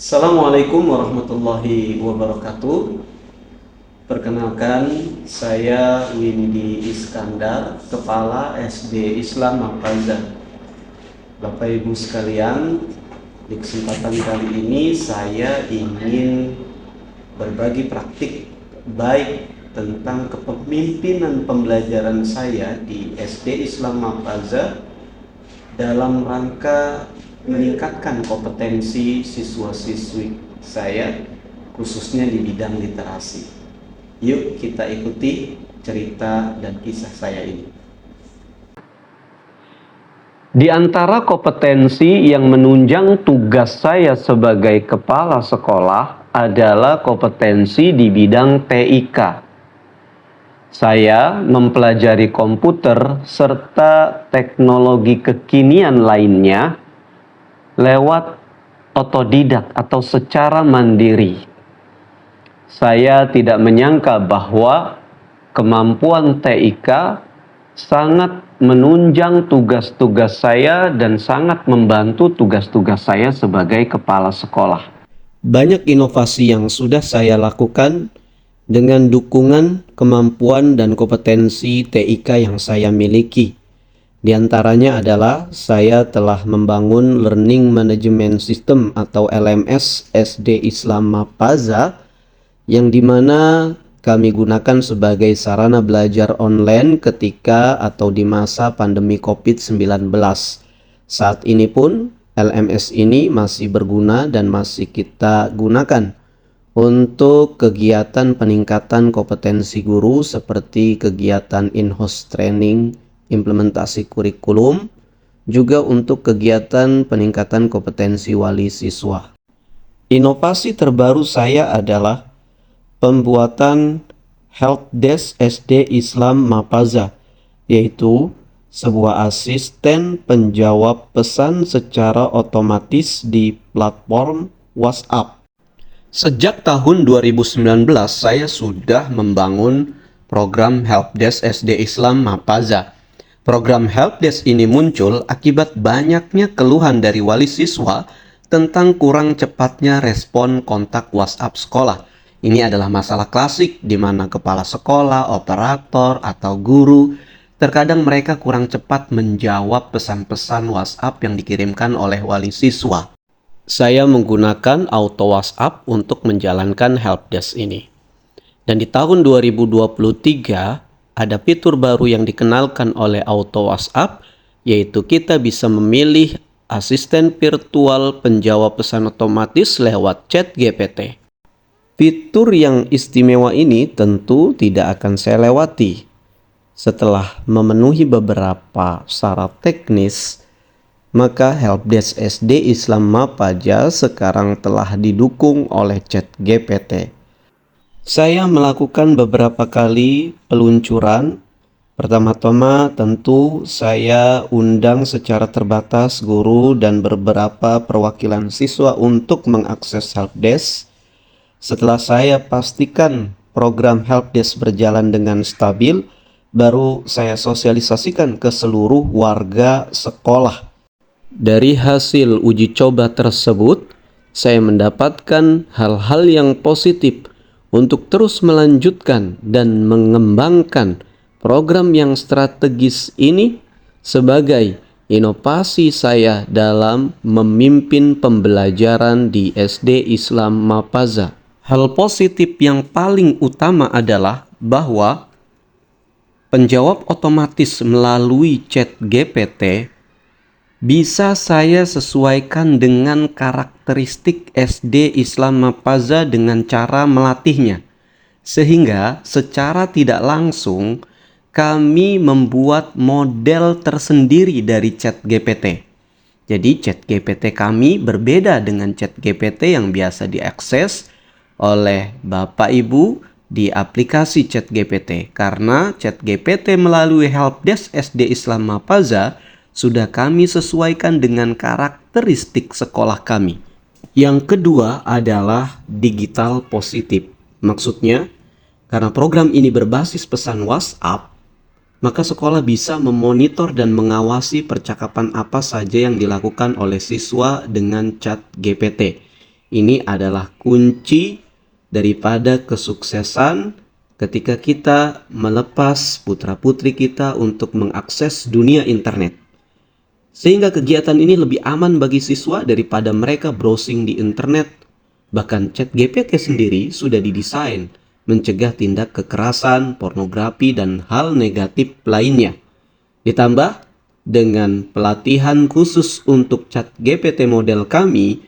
Assalamualaikum warahmatullahi wabarakatuh. Perkenalkan, saya Windy Iskandar, Kepala SD Islam Mafaza. Bapak Ibu sekalian, di kesempatan kali ini saya ingin berbagi praktik baik tentang kepemimpinan pembelajaran saya di SD Islam Mafaza dalam rangka meningkatkan kompetensi siswa-siswi saya khususnya di bidang literasi. Yuk kita ikuti cerita dan kisah saya ini. Di antara kompetensi yang menunjang tugas saya sebagai kepala sekolah adalah kompetensi di bidang TIK. Saya mempelajari komputer serta teknologi kekinian lainnya lewat otodidak atau secara mandiri. Saya tidak menyangka bahwa kemampuan TIK sangat menunjang tugas-tugas saya dan sangat membantu tugas-tugas saya sebagai kepala sekolah. Banyak inovasi yang sudah saya lakukan dengan dukungan, kemampuan, dan kompetensi TIK yang saya miliki. Di antaranya adalah saya telah membangun Learning Management System atau LMS SD Islam Mafaza, yang dimana kami gunakan sebagai sarana belajar online ketika atau di masa pandemi COVID-19. Saat ini pun LMS ini masih berguna dan masih kita gunakan untuk kegiatan peningkatan kompetensi guru seperti kegiatan in-house training, implementasi kurikulum, juga untuk kegiatan peningkatan kompetensi wali siswa. Inovasi terbaru saya adalah pembuatan Helpdesk SD Islam Mafaza, yaitu sebuah asisten penjawab pesan secara otomatis di platform WhatsApp. Sejak tahun 2019 saya sudah membangun program Helpdesk SD Islam Mafaza. Program Helpdesk ini muncul akibat banyaknya keluhan dari wali siswa tentang kurang cepatnya respon kontak WhatsApp sekolah. Ini adalah masalah klasik di mana kepala sekolah, operator, atau guru terkadang mereka kurang cepat menjawab pesan-pesan WhatsApp yang dikirimkan oleh wali siswa. Saya menggunakan auto WhatsApp untuk menjalankan helpdesk ini. Dan di tahun 2023 ada fitur baru yang dikenalkan oleh auto WhatsApp, yaitu kita bisa memilih asisten virtual penjawab pesan otomatis lewat chat GPT. Fitur yang istimewa ini tentu tidak akan saya lewati. Setelah memenuhi beberapa syarat teknis, maka Helpdesk SD Islam Mafaza sekarang telah didukung oleh chat GPT. Saya melakukan beberapa kali peluncuran. Pertama-tama tentu saya undang secara terbatas guru dan beberapa perwakilan siswa untuk mengakses Helpdesk. Setelah saya pastikan program Helpdesk berjalan dengan stabil, baru saya sosialisasikan ke seluruh warga sekolah. Dari hasil uji coba tersebut, saya mendapatkan hal-hal yang positif untuk terus melanjutkan dan mengembangkan program yang strategis ini sebagai inovasi saya dalam memimpin pembelajaran di SD Islam Mafaza. Hal positif yang paling utama adalah bahwa penjawab otomatis melalui chat GPT bisa saya sesuaikan dengan karakteristik SD Islam Mafaza dengan cara melatihnya. Sehingga secara tidak langsung kami membuat model tersendiri dari chat GPT. Jadi chat GPT kami berbeda dengan chat GPT yang biasa diakses oleh Bapak Ibu di aplikasi chat GPT. Karena chat GPT melalui Helpdesk SD Islam Mafaza sudah kami sesuaikan dengan karakteristik sekolah kami. Yang kedua adalah digital positif. Maksudnya, karena program ini berbasis pesan WhatsApp, maka sekolah bisa memonitor dan mengawasi percakapan apa saja yang dilakukan oleh siswa dengan chat GPT. Ini adalah kunci daripada kesuksesan ketika kita melepas putra-putri kita untuk mengakses dunia internet. Sehingga kegiatan ini lebih aman bagi siswa daripada mereka browsing di internet. Bahkan ChatGPT sendiri sudah didesain mencegah tindak kekerasan, pornografi, dan hal negatif lainnya. Ditambah dengan pelatihan khusus untuk ChatGPT model kami,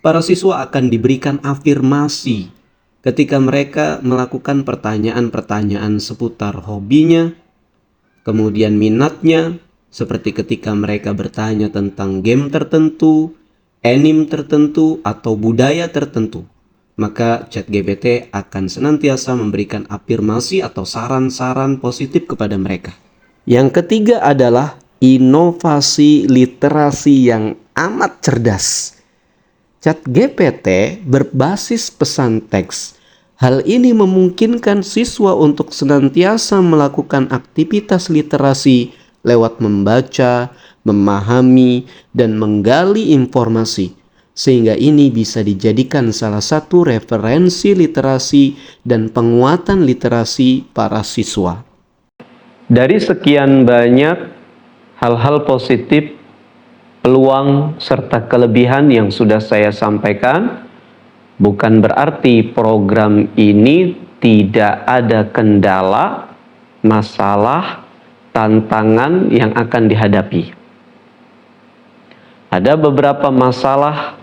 para siswa akan diberikan afirmasi ketika mereka melakukan pertanyaan-pertanyaan seputar hobinya, kemudian minatnya, seperti ketika mereka bertanya tentang game tertentu, anime tertentu, atau budaya tertentu. Maka ChatGPT akan senantiasa memberikan afirmasi atau saran-saran positif kepada mereka. Yang ketiga adalah inovasi literasi yang amat cerdas. ChatGPT berbasis pesan teks. Hal ini memungkinkan siswa untuk senantiasa melakukan aktivitas literasi lewat membaca, memahami, dan menggali informasi. Sehingga ini bisa dijadikan salah satu referensi literasi dan penguatan literasi para siswa. Dari sekian banyak hal-hal positif, peluang serta kelebihan yang sudah saya sampaikan, bukan berarti program ini tidak ada kendala, masalah, tantangan yang akan dihadapi. Ada beberapa masalah,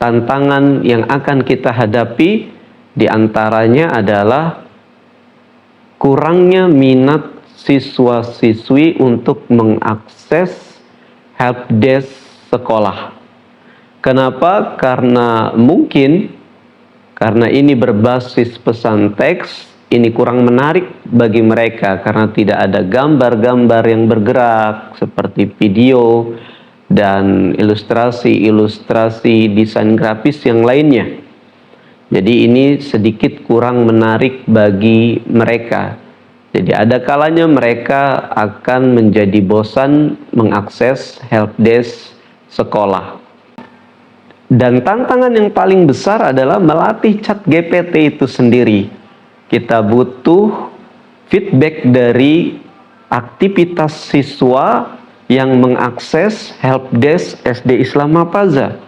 tantangan yang akan kita hadapi, diantaranya adalah kurangnya minat siswa-siswi untuk mengakses helpdesk sekolah. Kenapa? Karena ini berbasis pesan teks, ini kurang menarik bagi mereka karena tidak ada gambar-gambar yang bergerak seperti video dan ilustrasi-ilustrasi desain grafis yang lainnya. Jadi ini sedikit kurang menarik bagi mereka. Jadi ada kalanya mereka akan menjadi bosan mengakses helpdesk sekolah. Dan tantangan yang paling besar adalah melatih ChatGPT itu sendiri. Kita butuh feedback dari aktivitas siswa yang mengakses helpdesk SD Islam Mapaza.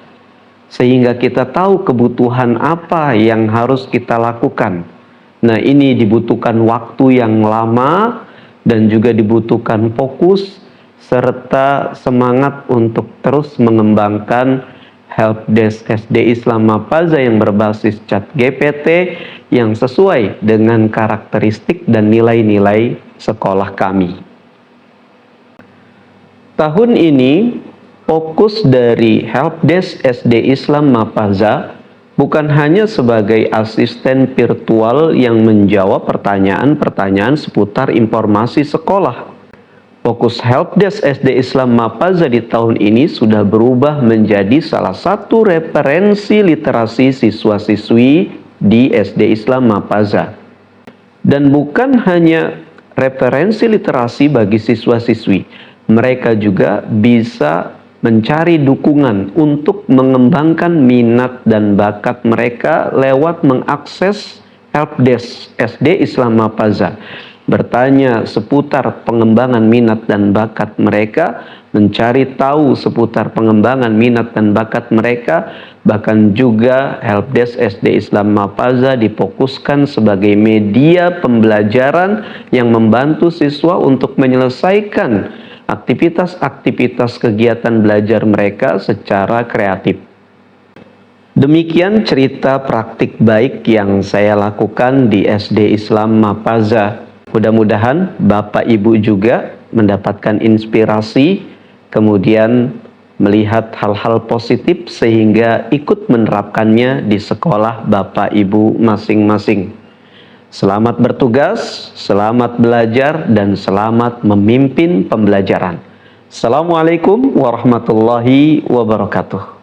Sehingga kita tahu kebutuhan apa yang harus kita lakukan. Nah, ini dibutuhkan waktu yang lama dan juga dibutuhkan fokus serta semangat untuk terus mengembangkan helpdesk SD Islam Mapaza yang berbasis ChatGPT yang sesuai dengan karakteristik dan nilai-nilai sekolah kami. Tahun ini fokus dari helpdesk SD Islam Mapaza bukan hanya sebagai asisten virtual yang menjawab pertanyaan-pertanyaan seputar informasi sekolah. Fokus helpdesk SD Islam Mapaza di tahun ini sudah berubah menjadi salah satu referensi literasi siswa-siswi di SD Islam Mapaza. Dan bukan hanya referensi literasi bagi siswa-siswi, mereka juga bisa mencari dukungan untuk mengembangkan minat dan bakat mereka lewat mengakses helpdesk SD Islam Mapaza, bertanya seputar pengembangan minat dan bakat mereka, mencari tahu seputar pengembangan minat dan bakat mereka. Bahkan juga helpdesk SD Islam Mapaza difokuskan sebagai media pembelajaran yang membantu siswa untuk menyelesaikan aktivitas-aktivitas kegiatan belajar mereka secara kreatif. Demikian cerita praktik baik yang saya lakukan di SD Islam Mapaza. Mudah-mudahan Bapak Ibu juga mendapatkan inspirasi, kemudian melihat hal-hal positif sehingga ikut menerapkannya di sekolah Bapak Ibu masing-masing. Selamat bertugas, selamat belajar, dan selamat memimpin pembelajaran. Assalamualaikum warahmatullahi wabarakatuh.